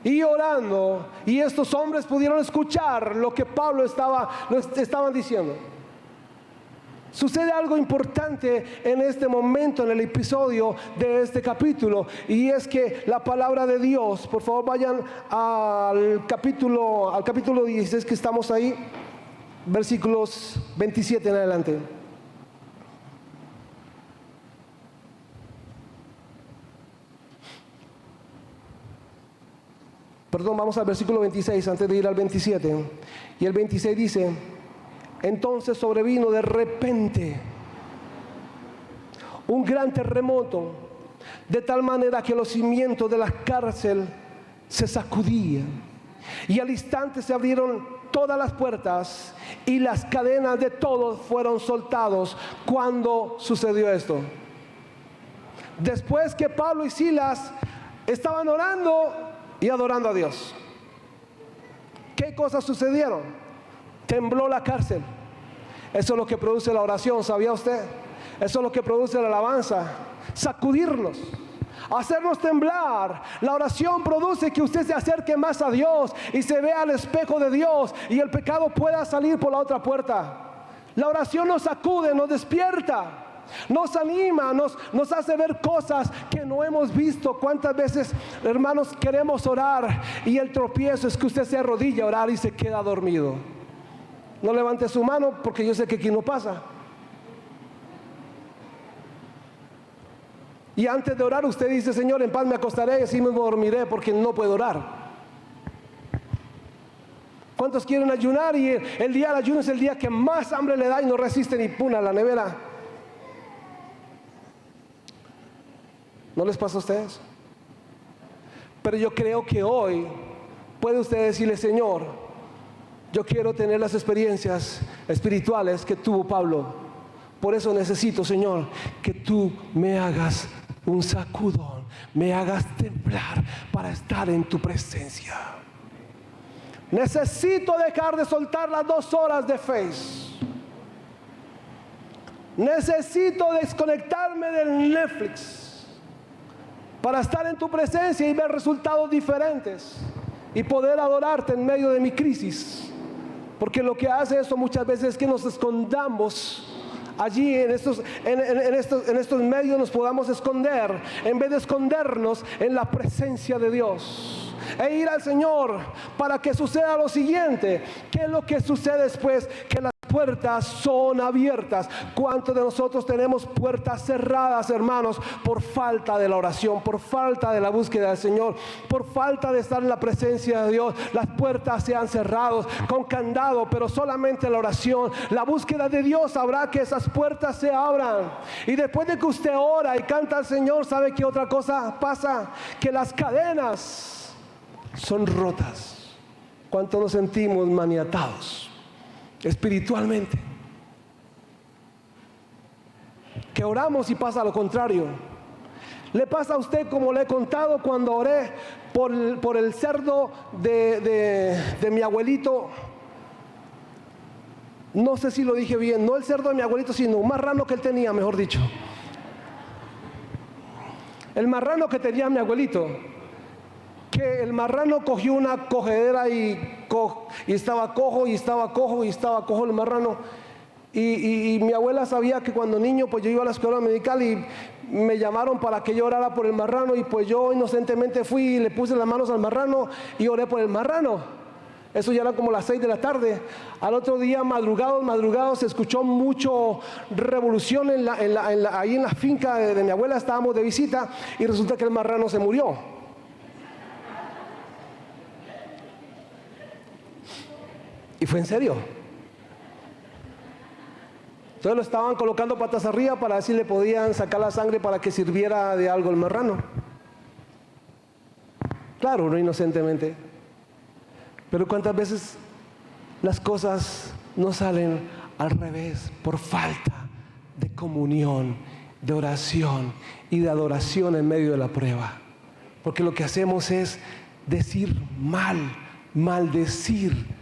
y orando, y estos hombres pudieron escuchar lo que Pablo estaban diciendo. Sucede algo importante en este momento, en el episodio de este capítulo, y es que la palabra de Dios, por favor vayan al capítulo 16 que estamos ahí, versículos 27 en adelante. Perdón, vamos al versículo 26 antes de ir al 27. Y el 26 dice: entonces sobrevino de repente un gran terremoto, de tal manera que los cimientos de la cárcel se sacudían, y al instante se abrieron todas las puertas y las cadenas de todos fueron soltados. ¿Cuándo sucedió esto? Después que Pablo y Silas estaban orando y adorando a Dios. ¿Qué cosas sucedieron? Tembló la cárcel. Eso es lo que produce la oración, ¿sabía usted? Eso es lo que produce la alabanza. Sacudirnos, hacernos temblar. La oración produce que usted se acerque más a Dios y se vea al espejo de Dios, y el pecado pueda salir por la otra puerta. La oración nos sacude, nos despierta, nos anima, nos hace ver cosas que no hemos visto. ¿Cuántas veces, hermanos, queremos orar y el tropiezo es que usted se arrodilla a orar y se queda dormido? No levante su mano, porque yo sé que aquí no pasa. Y antes de orar usted dice: Señor, en paz me acostaré y así mismo dormiré, porque no puedo orar. ¿Cuántos quieren ayunar? Y el día del ayuno es el día que más hambre le da y no resiste ni puna a la nevera. ¿No les pasa a ustedes? Pero yo creo que hoy puede usted decirle: Señor, yo quiero tener las experiencias espirituales que tuvo Pablo. Por eso necesito, Señor, que tú me hagas un sacudón, me hagas temblar para estar en tu presencia. Necesito dejar de soltar las 2 horas de Face. Necesito desconectarme del Netflix para estar en tu presencia y ver resultados diferentes y poder adorarte en medio de mi crisis. Porque lo que hace eso muchas veces es que nos escondamos allí en estos medios, nos podamos esconder en vez de escondernos en la presencia de Dios e ir al Señor para que suceda lo siguiente. ¿Qué es lo que sucede después? Que las puertas son abiertas. ¿Cuántos de nosotros tenemos puertas cerradas, hermanos, por falta de la oración, por falta de la búsqueda del Señor, por falta de estar en la presencia de Dios? Las puertas se han cerrado con candado, pero solamente la oración, la búsqueda de Dios hará que esas puertas se abran. Y después de que usted ora y canta al Señor, ¿sabe qué otra cosa pasa? Que las cadenas son rotas. ¿Cuánto nos sentimos maniatados espiritualmente? Que oramos y pasa lo contrario. ¿Le pasa a usted como le he contado cuando oré por el cerdo de mi abuelito? No sé si lo dije bien, no el cerdo de mi abuelito, sino un marrano que él tenía, mejor dicho. El marrano que tenía mi abuelito, que el marrano cogió una cogedera y estaba cojo el marrano. Y mi abuela sabía que cuando niño pues yo iba a la escuela medical y me llamaron para que yo orara por el marrano, y pues yo inocentemente fui y le puse las manos al marrano y oré por el marrano. Eso ya era como las 6 de la tarde. Al otro día, madrugado, se escuchó mucho revolución ahí en la finca de mi abuela. Estábamos de visita y resulta que el marrano se murió. Y fue en serio. Entonces lo estaban colocando patas arriba para ver si le podían sacar la sangre para que sirviera de algo el marrano. Claro, no inocentemente. Pero cuántas veces las cosas no salen al revés por falta de comunión, de oración y de adoración en medio de la prueba. Porque lo que hacemos es decir maldecir.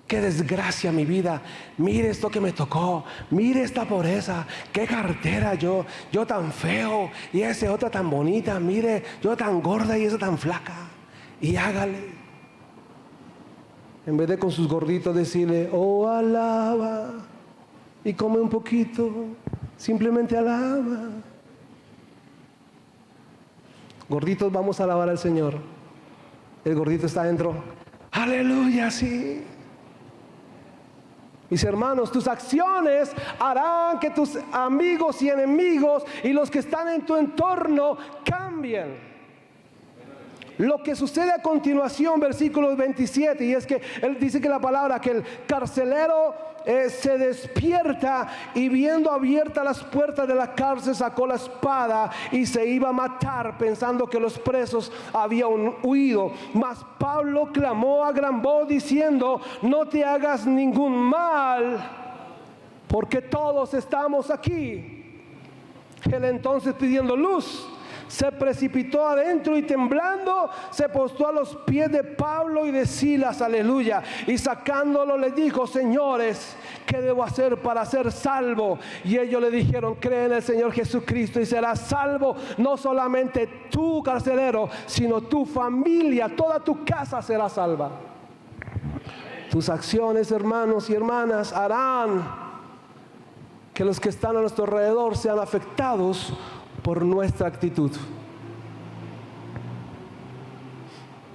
Qué desgracia mi vida, mire esto que me tocó, mire esta pobreza, qué cartera yo tan feo, y esa otra tan bonita, mire, yo tan gorda y esa tan flaca. Y hágale. En vez de con sus gorditos decirle: oh, alaba y come un poquito, simplemente alaba. Gorditos, vamos a alabar al Señor. El gordito está adentro. Aleluya, sí. Mis hermanos, tus acciones harán que tus amigos y enemigos y los que están en tu entorno cambien. lo que sucede a continuación, versículo 27, y es que él dice que la palabra, que el carcelero se despierta y viendo abiertas las puertas de la cárcel sacó la espada y se iba a matar pensando que los presos habían huido. Mas Pablo clamó a gran voz diciendo: no te hagas ningún mal, porque todos estamos aquí. Él entonces, pidiendo luz, se precipitó adentro y temblando se postró a los pies de Pablo y de Silas, aleluya, y sacándolo le dijo: señores, ¿qué debo hacer para ser salvo? Y ellos le dijeron: cree en el Señor Jesucristo y serás salvo, no solamente tú, carcelero, sino tu familia, toda tu casa será salva. Tus acciones, hermanos y hermanas, harán que los que están a nuestro alrededor sean afectados por nuestra actitud.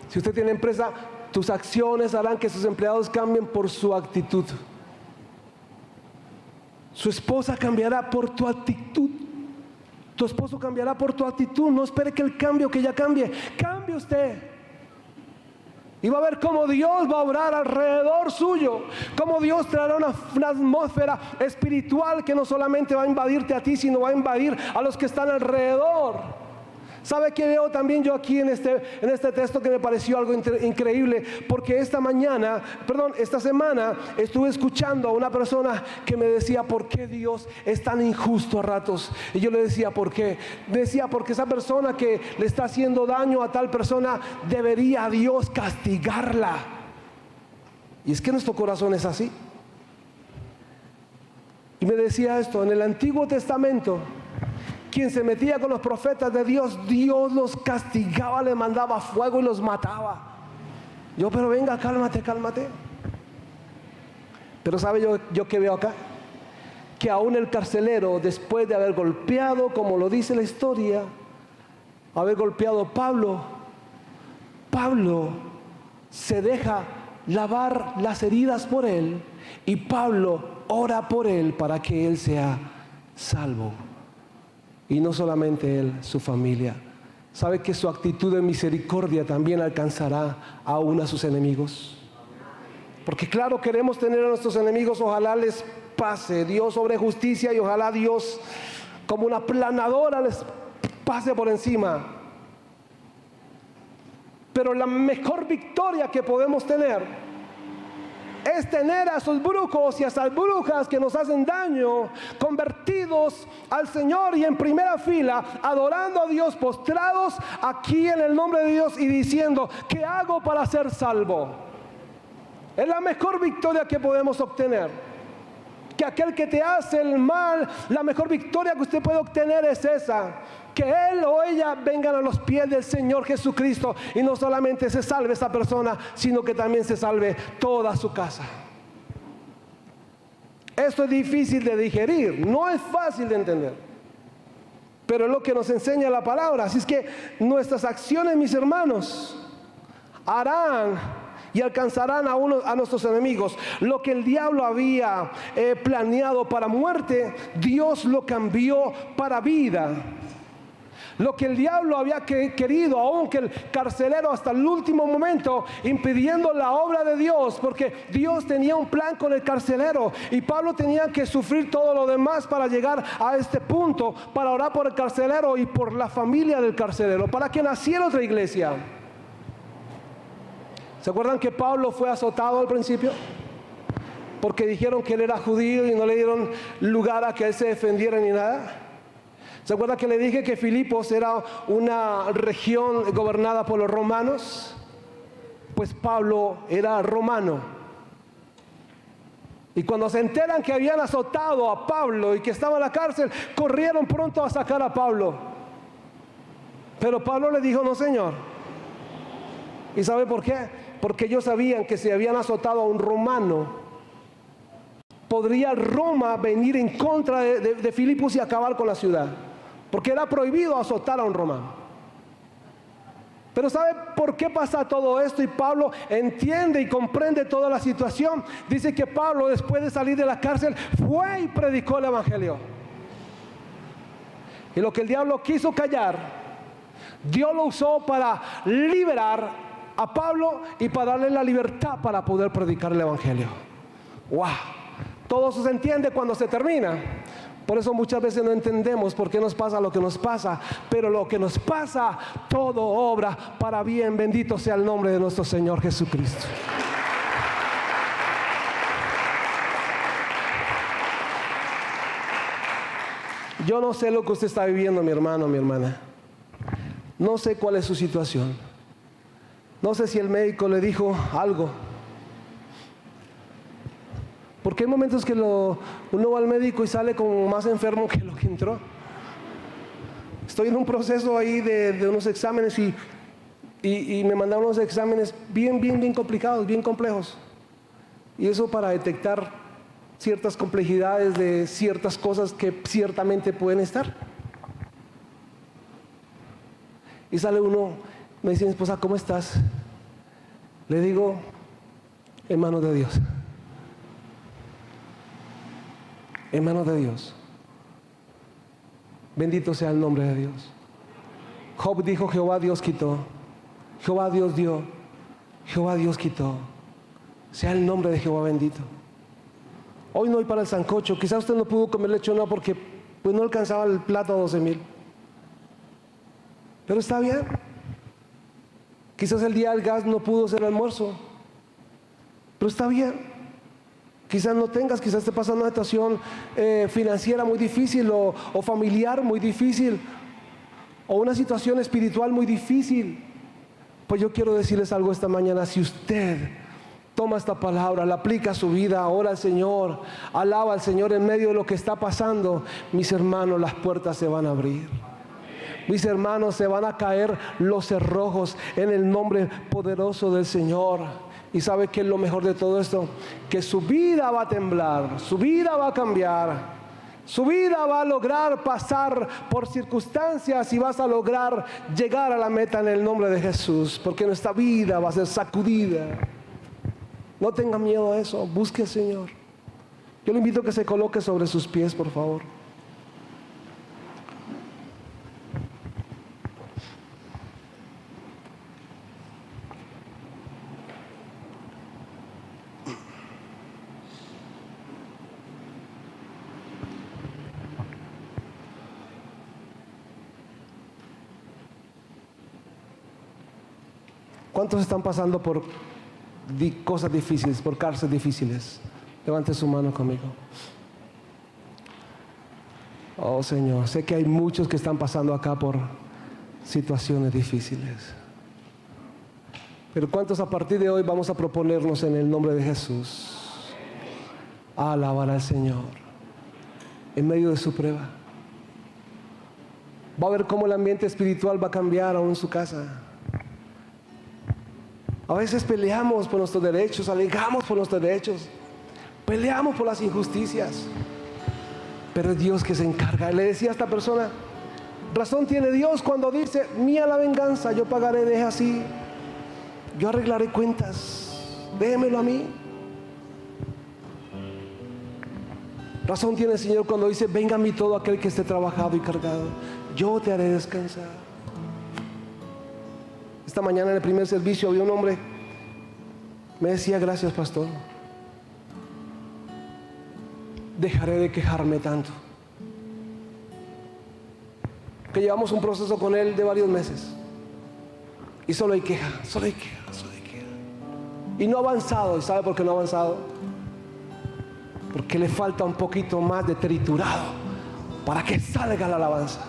Si usted tiene empresa, tus acciones harán que sus empleados cambien por su actitud. Su esposa cambiará por tu actitud. Tu esposo cambiará por tu actitud. No espere que él cambie o que ella cambie. Cambie usted. Y va a ver cómo Dios va a obrar alrededor suyo, cómo Dios traerá una atmósfera espiritual que no solamente va a invadirte a ti, sino va a invadir a los que están alrededor. ¿Sabe qué veo también yo aquí en este texto que me pareció algo increíble? Porque esta semana estuve escuchando a una persona que me decía: ¿por qué Dios es tan injusto a ratos? Y yo le decía: ¿por qué? Decía: porque esa persona que le está haciendo daño a tal persona, debería Dios castigarla. Y es que nuestro corazón es así. Y me decía esto: en el Antiguo Testamento, quien se metía con los profetas de Dios, Dios los castigaba, les mandaba fuego y los mataba. Yo, pero venga, cálmate. Pero ¿sabe yo qué veo acá? Que aún el carcelero, después de haber golpeado, como lo dice la historia, haber golpeado a Pablo se deja lavar las heridas por él, y Pablo ora por él para que él sea salvo. Y no solamente él, su familia. ¿Sabe que su actitud de misericordia también alcanzará aún a sus enemigos? Porque claro, queremos tener a nuestros enemigos, ojalá les pase Dios sobre justicia, y ojalá Dios como una planadora les pase por encima. Pero la mejor victoria que podemos tener es tener a esos brujos y a esas brujas que nos hacen daño convertidos al Señor y en primera fila, adorando a Dios, postrados aquí en el nombre de Dios y diciendo: ¿qué hago para ser salvo? Es la mejor victoria que podemos obtener. Que aquel que te hace el mal, la mejor victoria que usted puede obtener es esa: que él o ella vengan a los pies del Señor Jesucristo, y no solamente se salve esa persona, sino que también se salve toda su casa. Esto es difícil de digerir, no es fácil de entender, pero es lo que nos enseña la palabra. Así es que nuestras acciones, mis hermanos, harán y alcanzarán a nuestros enemigos. Lo que el diablo había planeado para muerte, Dios lo cambió para vida. Lo que el diablo había querido, aunque el carcelero hasta el último momento impidiendo la obra de Dios, porque Dios tenía un plan con el carcelero, y Pablo tenía que sufrir todo lo demás para llegar a este punto, para orar por el carcelero y por la familia del carcelero, para que naciera otra iglesia. ¿Se acuerdan que Pablo fue azotado al principio? Porque dijeron que él era judío y no le dieron lugar a que él se defendiera ni nada. ¿Se acuerdan que le dije que Filipos era una región gobernada por los romanos? Pues Pablo era romano. Y cuando se enteran que habían azotado a Pablo y que estaba en la cárcel, corrieron pronto a sacar a Pablo. Pero Pablo le dijo: no, Señor. ¿Y sabe por qué? Porque ellos sabían que si habían azotado a un romano, podría Roma venir en contra de Filipos y acabar con la ciudad, porque era prohibido azotar a un romano. Pero ¿sabe por qué pasa todo esto? Y Pablo entiende y comprende toda la situación. Dice que Pablo, después de salir de la cárcel, fue y predicó el evangelio. Y lo que el diablo quiso callar, Dios lo usó para liberar a Pablo y para darle la libertad para poder predicar el evangelio. ¡Wow! Todo eso se entiende cuando se termina. Por eso muchas veces no entendemos por qué nos pasa lo que nos pasa, pero lo que nos pasa, todo obra para bien. Bendito sea el nombre de nuestro Señor Jesucristo. Yo no sé lo que usted está viviendo, mi hermano, mi hermana. No sé cuál es su situación. No sé si el médico le dijo algo. Porque hay momentos que uno va al médico y sale como más enfermo que lo que entró. Estoy en un proceso ahí de unos exámenes y me mandaron unos exámenes bien complicados, bien complejos. Y eso para detectar ciertas complejidades de ciertas cosas que ciertamente pueden estar. Y sale uno, me dice mi esposa, ¿cómo estás? Le digo, en manos de Dios. En manos de Dios. Bendito sea el nombre de Dios. Job dijo, Jehová Dios quitó, Jehová Dios dio, Jehová Dios quitó. Sea el nombre de Jehová bendito. Hoy no voy para el sancocho. Quizás usted no pudo comer lechona porque pues no alcanzaba el plato a 12,000. Pero está bien. Quizás el día del gas no pudo ser almuerzo. Pero está bien. Quizás no tengas, quizás te pasa una situación financiera muy difícil o familiar muy difícil o una situación espiritual muy difícil. Pues yo quiero decirles algo esta mañana. Si usted toma esta palabra, la aplica a su vida, ora al Señor, alaba al Señor en medio de lo que está pasando, mis hermanos, las puertas se van a abrir. Mis hermanos, se van a caer los cerrojos en el nombre poderoso del Señor. Y ¿sabe qué es lo mejor de todo esto? Que su vida va a temblar, su vida va a cambiar, su vida va a lograr pasar por circunstancias y vas a lograr llegar a la meta en el nombre de Jesús, porque nuestra vida va a ser sacudida. No tenga miedo a eso, busque al Señor. Yo le invito a que se coloque sobre sus pies, por favor. ¿Cuántos están pasando por cosas difíciles, por cárceles difíciles? Levante su mano conmigo. Oh Señor, sé que hay muchos que están pasando acá por situaciones difíciles. Pero ¿cuántos a partir de hoy vamos a proponernos en el nombre de Jesús a alabar al Señor en medio de su prueba? Va a ver cómo el ambiente espiritual va a cambiar aún en su casa. A veces peleamos por nuestros derechos, alegamos por nuestros derechos, peleamos por las injusticias, pero es Dios que se encarga. Le decía a esta persona, razón tiene Dios cuando dice, mía la venganza, yo pagaré, deja así, yo arreglaré cuentas, déjemelo a mí. Razón tiene el Señor cuando dice, venga a mí todo aquel que esté trabajado y cargado, yo te haré descansar. Esta mañana en el primer servicio había un hombre, me decía, gracias pastor, dejaré de quejarme tanto. Que llevamos un proceso con él de varios meses y solo hay queja. Y no ha avanzado. ¿Y sabe por qué no ha avanzado? Porque le falta un poquito más de triturado para que salga la alabanza.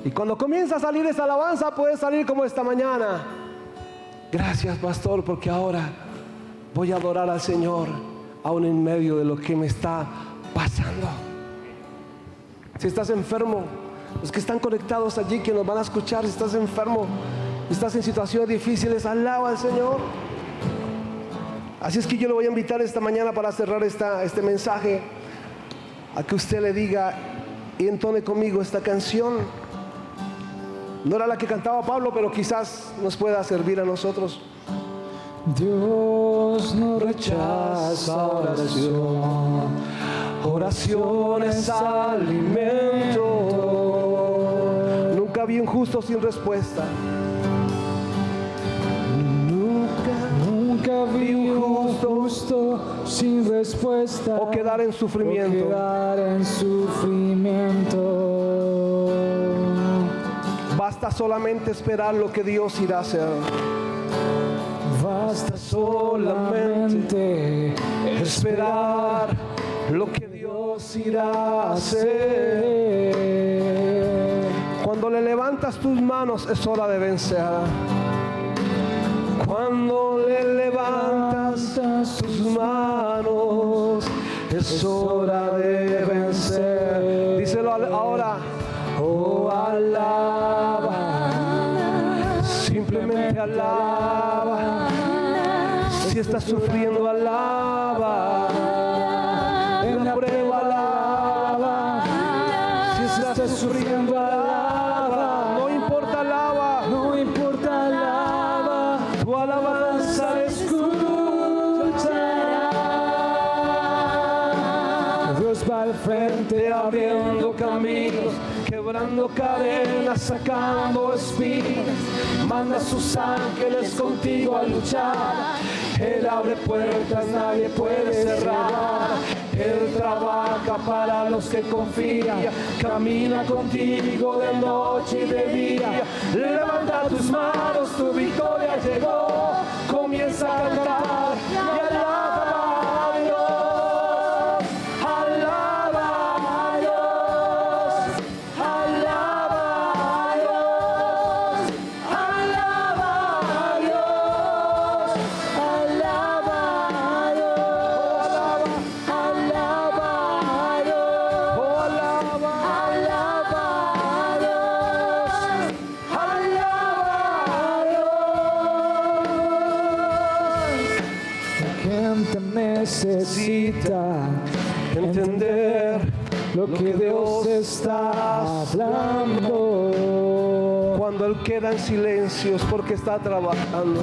Y cuando comienza a salir esa alabanza, puede salir como esta mañana. Gracias pastor, porque ahora voy a adorar al Señor aún en medio de lo que me está pasando. Si estás enfermo, los que están conectados allí, que nos van a escuchar, si estás enfermo, estás en situaciones difíciles, alaba al Señor. Así es que yo le voy a invitar esta mañana para cerrar este mensaje a que usted le diga y entone conmigo esta canción. No era la que cantaba Pablo, pero quizás nos pueda servir a nosotros. Dios no rechaza oración, oración es alimento. vi un justo sin respuesta. Nunca vi un justo sin respuesta O quedar en sufrimiento. o quedar en sufrimiento. Basta solamente esperar lo que Dios irá a hacer. Basta solamente Esperar lo que Dios irá a hacer. Cuando le levantas tus manos es hora de vencer. Cuando le levantas tus manos es hora de vencer. Díselo ahora. Oh, alaba, simplemente alaba. Si estás sufriendo, alaba. En la prueba, alaba. Si estás sufriendo, alaba. No importa, alaba. no importa, alaba, Tu alabanza escuchará. Dios va al frente Abriendo caminos, quebrando cadenas, sacando espinas. Manda a sus ángeles contigo a luchar. Él abre puertas, nadie puede cerrar. Él trabaja para los que confían. Camina contigo de noche y de día. Levanta tus manos, tu victoria llegó. Comienza a cantar y alaba a Dios. Alaba a Dios. Alaba a Dios. Alaba a Dios. Alaba a Dios. Alaba a Dios. Alaba a Dios. La gente necesita Entender lo que Dios está hablando. Cuando Él queda en silencio es porque está trabajando.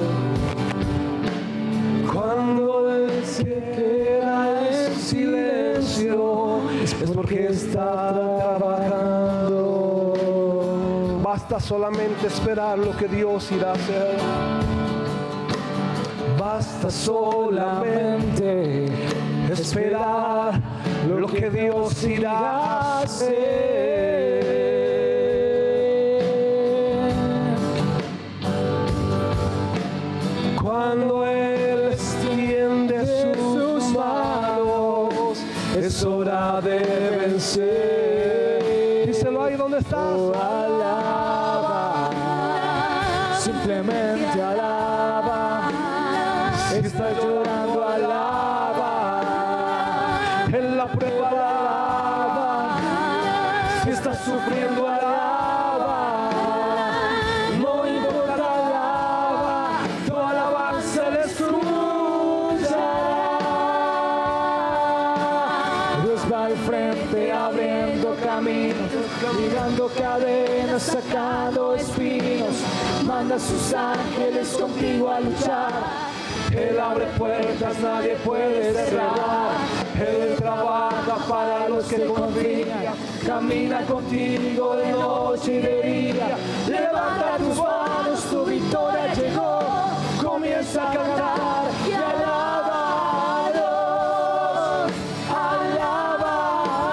Cuando Él se queda en silencio es porque está trabajando. Basta solamente esperar lo que Dios irá a hacer. Basta solamente esperar lo que Dios irá a hacer. Cuando Él extiende sus manos, es hora de vencer. Díselo ahí donde estás. Oh, alaba, simplemente alaba. Si estás llorando, alaba. En la prueba, alaba. Si estás sufriendo, alaba. No importa, alaba. Tu alabanza le escuchará. Dios va al frente abriendo caminos, ligando cadenas, sacando espinos. Manda a sus ángeles contigo a luchar. Él abre puertas, nadie puede cerrar. Él trabaja para los que confían. Camina contigo de noche y de día. Levanta tus manos, tu victoria llegó. Comienza a cantar y alaba a Dios. Alaba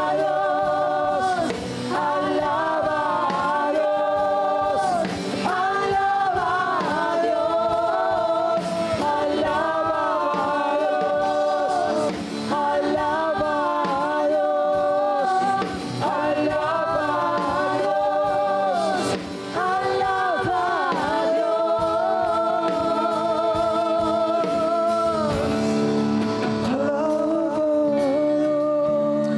a Dios. Alaba a Dios. Alaba a Dios. Alaba a Dios. Alaba a Dios. Alaba a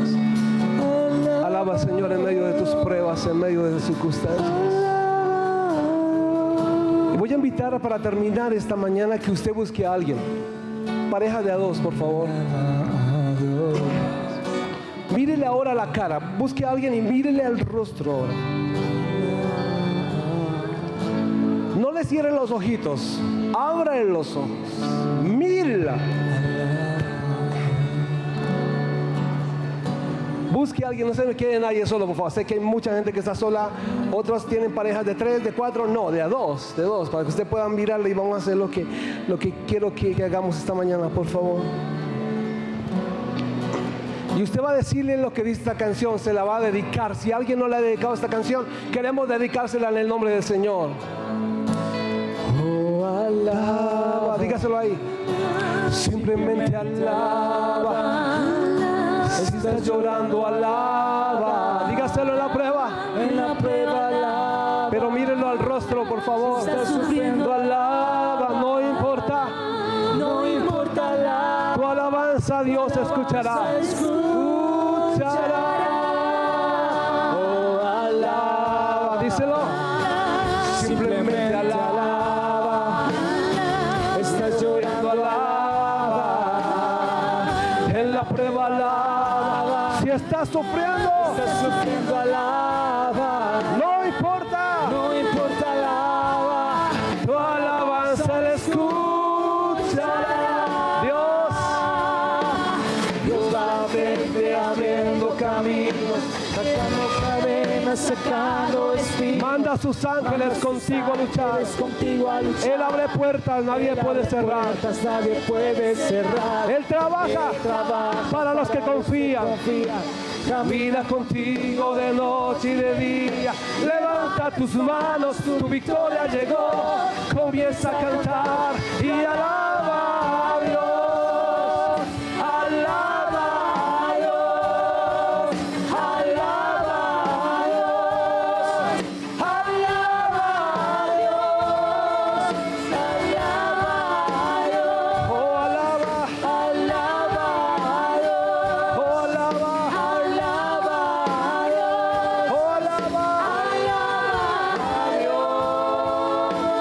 Dios. Alaba, Señor, en medio de tus pruebas, en medio de tus circunstancias. Y voy a invitar para terminar esta mañana que usted busque a alguien. Pareja de a dos, por favor. Mírele ahora la cara. Busque a alguien y mírele al rostro ahora. No le cierren los ojitos. Abran los ojos. Mírela. Busque a alguien, no se me quede nadie solo, por favor. Sé que hay mucha gente que está sola, otros tienen parejas de 3, de 4, no, de a 2, para que ustedes puedan mirarle y vamos a hacer lo que quiero que hagamos esta mañana, por favor. Y usted va a decirle lo que dice esta canción, se la va a dedicar. Si alguien no le ha dedicado esta canción, queremos dedicársela en el nombre del Señor. Oh, alaba, dígaselo ahí. Simplemente alaba. Si estás llorando, alaba. Dígaselo en la prueba. En la prueba alaba. Pero mírenlo al rostro, por favor. Si estás sufriendo, alaba. No importa. No importa alaba. Tu alabanza Dios escuchará. Escuchará. Oh, alaba. Díselo. Simplemente alaba. Estás llorando, alaba. En la prueba alaba. Si estás sufriendo, alaba. no importa. No importa alaba. Tu alabanza le escuchará. Dios va verte abriendo caminos, Sacando cadenas, sacando espinas. manda a sus ángeles contigo a luchar. Contigo a luchar. Él abre puertas, nadie puede cerrar. Puertas, nadie puede cerrar. Él trabaja para los que confían. Camina contigo de noche y de día. Levanta tus manos, tu victoria llegó. Comienza a cantar y alaba a Dios. Alaba a Dios. Alaba a Dios. Alaba a Dios. Alaba a Dios. Oh, alaba. Alaba a Dios. Oh, alaba.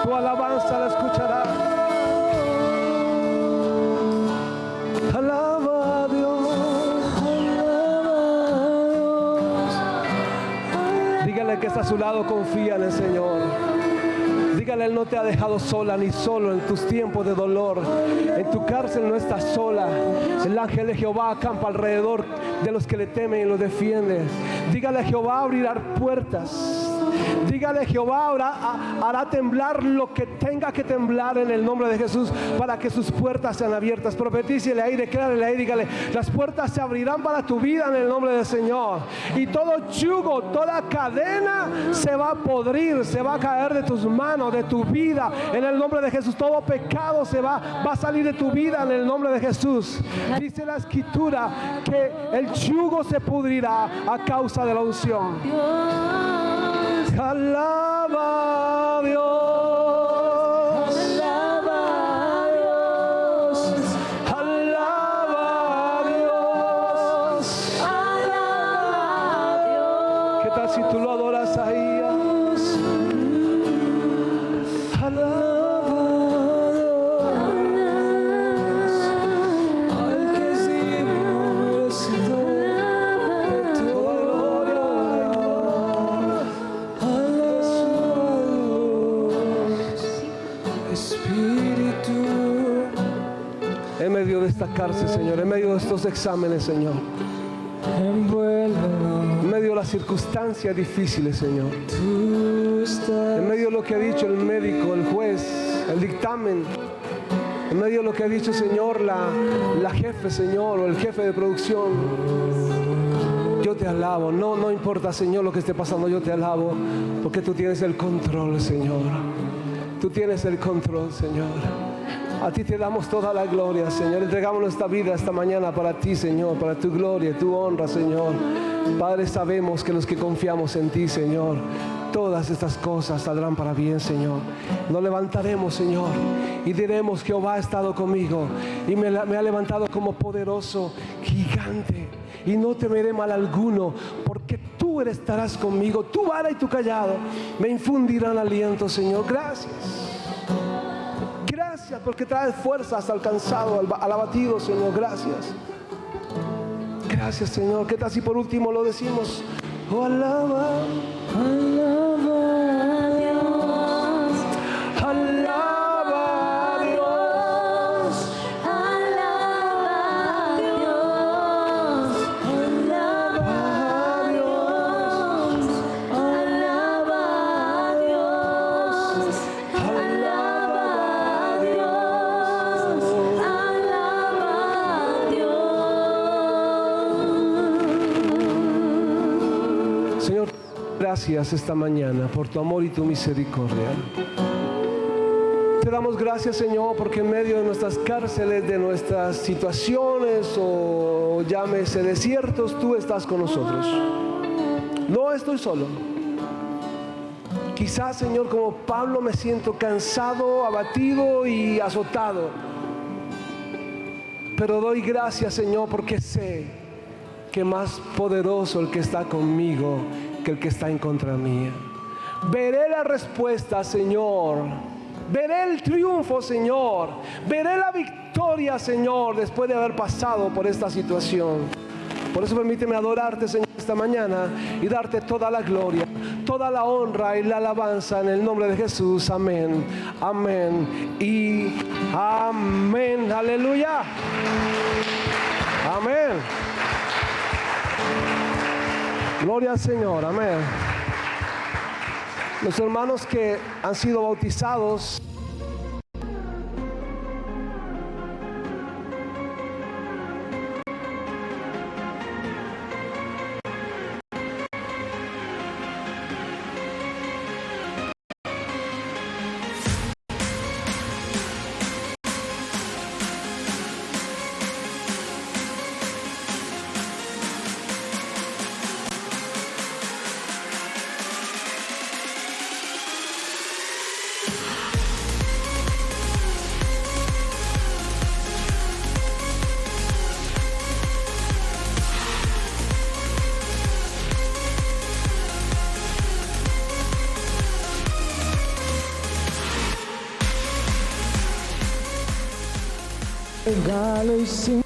Tu alabanza la escuchará. Alaba a Dios. Dígale que está a su lado, confía en el Señor. Dígale, Él no te ha dejado sola ni solo en tus tiempos de dolor. En tu cárcel no estás sola. El ángel de Jehová acampa alrededor de los que le temen y los defiende. Dígale, Jehová abrirá puertas. Dígale, Jehová hará temblar lo que tenga que temblar en el nombre de Jesús para que sus puertas sean abiertas. Profetícele ahí, declárele ahí, dígale, las puertas se abrirán para tu vida en el nombre del Señor. Y todo yugo, toda cadena se va a podrir, se va a caer de tus manos, de tu vida, en el nombre de Jesús. Todo pecado va a salir de tu vida en el nombre de Jesús. Dice la Escritura que el yugo se pudrirá a causa de la unción. Alaba a Dios. Alaba a Dios. Alaba a Dios. Alaba a Dios. ¿Qué tal si tú lo adoras ahí? Alaba a Dios. Al que siempre merecido de tu gloria. En medio de esta cárcel, Señor, en medio de estos exámenes, Señor, en medio de las circunstancias difíciles, Señor, en medio de lo que ha dicho el médico, el juez, el dictamen, en medio de lo que ha dicho, Señor, la jefe, Señor, o el jefe de producción, yo te alabo. No importa, Señor, lo que esté pasando, yo te alabo, porque tú tienes el control, Señor. Tú tienes el control, Señor. A ti te damos toda la gloria, Señor. Entregamos nuestra vida esta mañana para ti, Señor, para tu gloria, tu honra, Señor. Padre, sabemos que los que confiamos en ti, Señor, todas estas cosas saldrán para bien, Señor. Nos levantaremos, Señor, y diremos, Jehová ha estado conmigo y me ha levantado como poderoso gigante. Y no temeré mal alguno, porque tú estarás conmigo. Tu vara y tu callado me infundirán aliento, Señor. Gracias. Gracias porque traes fuerzas al cansado, al abatido, Señor. Gracias. Gracias, Señor. ¿Qué tal si por último lo decimos? Oh, alaba, alaba a Dios. Alaba a Dios. Alaba a Dios. Alaba gracias esta mañana por tu amor y tu misericordia. Te damos gracias, Señor, porque en medio de nuestras cárceles, de nuestras situaciones o llámese desiertos, tú estás con nosotros. No estoy solo. Quizás, Señor, como Pablo me siento cansado, abatido y azotado. Pero doy gracias, Señor, porque sé que más poderoso el que está conmigo que el que está en contra mía. Veré la respuesta, Señor. Veré el triunfo, Señor. Veré la victoria, Señor, después de haber pasado por esta situación. Por eso permíteme adorarte, Señor, esta mañana y darte toda la gloria, toda la honra y la alabanza en el nombre de Jesús. Amén, amén y amén. Aleluya. Amén. Gloria al Señor. Amén. Los hermanos que han sido bautizados, regalo y sin